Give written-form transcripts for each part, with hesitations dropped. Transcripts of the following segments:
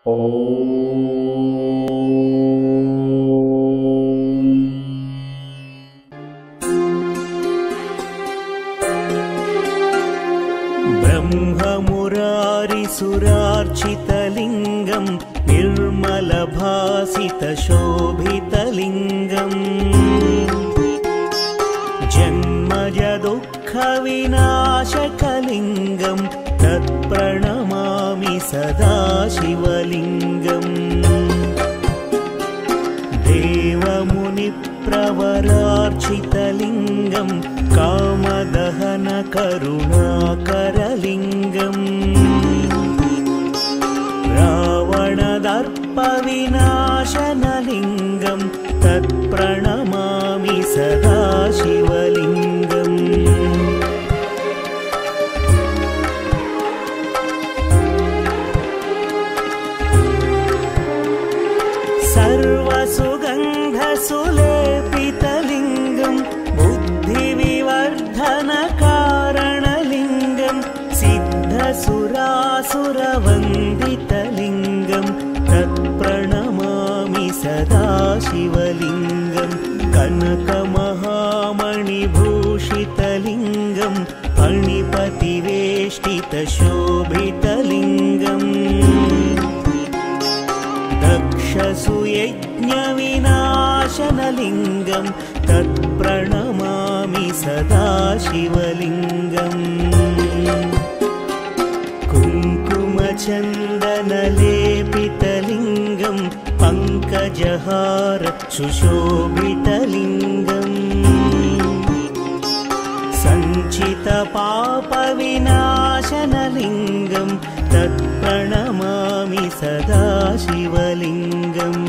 ब्रह्ममुरारिसुरार्चितलिङ्गं निर्मलभासितशोभितलिङ्गम् जन्मजदुःखविनाशकलिङ्गं तत्प्रणमामि सदा शिवलिङ्गम् देवमुनिप्रवरार्चितलिङ्गं कामदहनकरुणाकरलिङ्गम् रावणदर्पविनाशनलिङ्गं तत्प्रणमामि सदा शिवलिङ्गम् सर्वसुगन्धसुलेपितलिङ्गं बुद्धिविवर्धनकारणलिङ्गं सिद्धसुरासुरवन्दितलिङ्गं तत्प्रणमामि सदा शिवलिङ्गं कनकमहामणिभूषितलिङ्गं फणिपतिवेष्टितशोभितलिङ्गम् दक्षसुयज्ञविनाशनलिङ्गं तत्प्रणमामि सदा शिवलिङ्गम् कुङ्कुमचन्दनलेपितलिङ्गं पङ्कजहार सुशोभितलिङ्गम् सञ्चितपापविनाशनलिङ्गं तत्प्रणमामि सदा शिवलिङ्गम्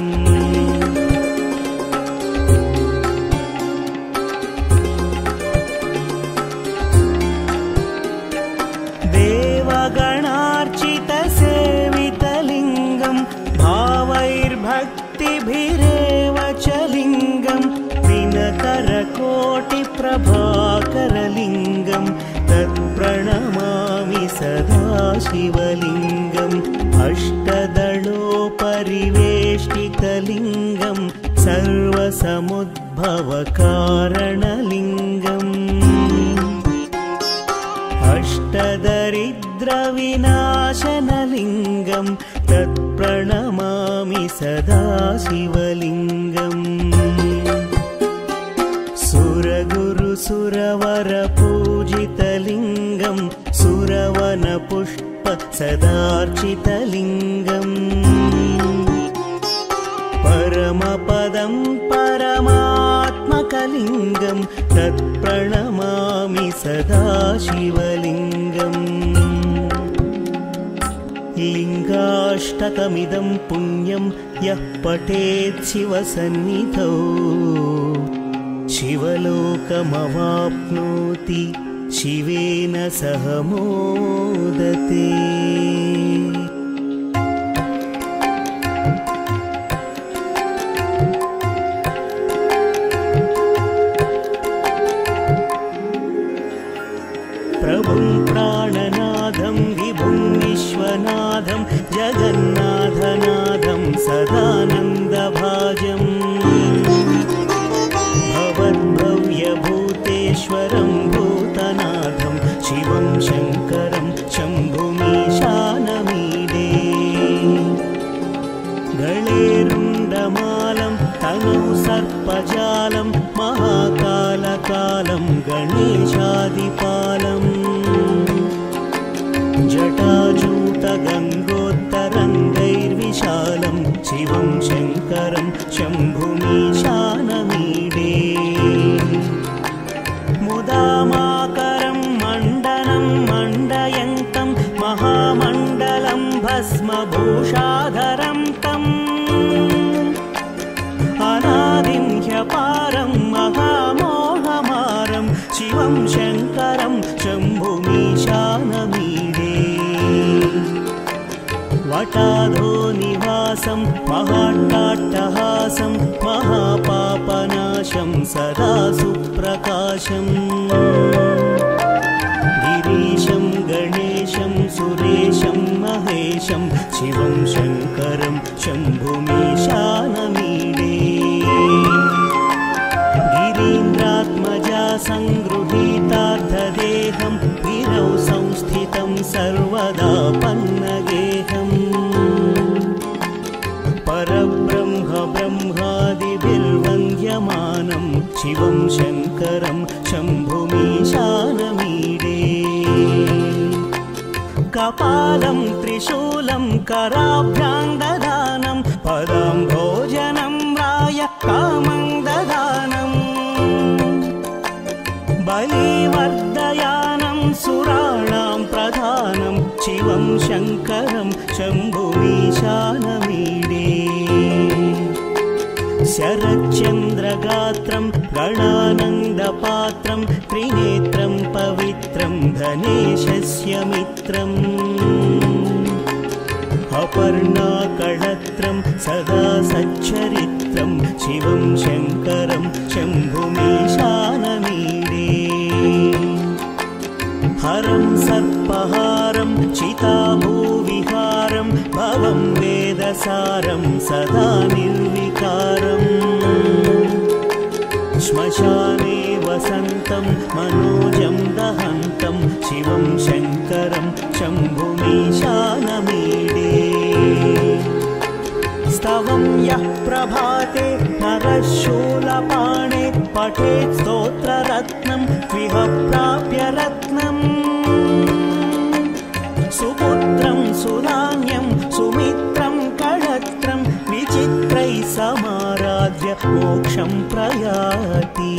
देवगणार्चितसेवितलिङ्गं भावैर्भक्तिभिरेव च लिङ्गं दिनकरकोटिप्रभाकरलिङ्गं तत्प्रणमामि सदा शिवलिङ्गम् अष्टदलोपरिवेष्टितलिङ्गं सर्वसमुद्भवकारणलिङ्गम् अष्टदरिद्रविनाशनलिङ्गं तत्प्रणमामि सदा शिवलिङ्गम् सुरगुरुसुरवरपूजितलिङ्गं सुरवनपुष्प सदार्चितलिङ्गम् परमपदं परमात्मकलिङ्गं तत्प्रणमामि सदा शिवलिङ्गम् लिङ्गाष्टकमिदं पुण्यं यः पठेत् शिवसन्निधौ शिवलोकमवाप्नोति शिवेन सह मोदते। प्रभुं प्राणनाथं विभुं विश्वनाथं जगन्नाथनाथं सदानन्दभाजम् भवद्भव्यभूतेश्वरं भूतनाथं शिवं शङ्करं शम्भुमीशानमीडे गळेरुण्डमालं तनौ सर्पजालं महाकालकालं गणेशादिपालम् जटाजूटगङ्गोत्तरङ्गैर्विशालं शिवं शङ्करं शम्भुमीशानमीडे मुदामाकरं मण्डनं मण्डयन्तं महामण्डलं भस्मभूषाधरं तम् अनादिं ह्यपारं महामोहमारं शिवं शङ्करं शम्भुमीशानमीडे वटाधो निवासं महाट्टाट्टहासं महापापनाशं सदा सुप्रकाशम् गिरीशं गणेशं सुरे नरेशं महेशं शिवं शङ्करं शम्भुमीशानमीडे गिरीन्द्रात्मजा सङ्गृहीतार्थदेहं गिरौ संस्थितं सर्वदा पन्नगेहम् परब्रह्म ब्रह्मादिभिर्वन्द्यमानं शिवं शङ्करं शम्भुमीशानमीडे कपालं त्रिशूलं कराभ्यां ददानं पदाम्भोजनं राय कामं ददानं बलिवर्धयानं सुराणां प्रधानं शिवं शङ्करं शम्भुमीशानमीडे शरच्चन्द्रगात्रं गणानन्दपात्रं त्रिनेत्रं पवित्रं धनेशस्य मित्रम् अपर्णाकळत्रं सदा सच्चरित्रं शिवं शङ्करं शम्भुमीशानमीडे हरं सर्पहारं चिताभूविहारं भवं वेदसारं सदा निर्विकारम् श्मशाने वसन्तं मनोजं दहन्तं शिवं शङ्करं शम्भुमीशानमीडे स्तवं यः प्रभाते नरः शूलपाणे पठेत् स्तोत्ररत्नं त्विह प्राप्य रत्नम् सुपुत्रं सुधान्यं सुमित्रं कळत्रं विचित्रैः समाराध्य मोक्षं प्रयाति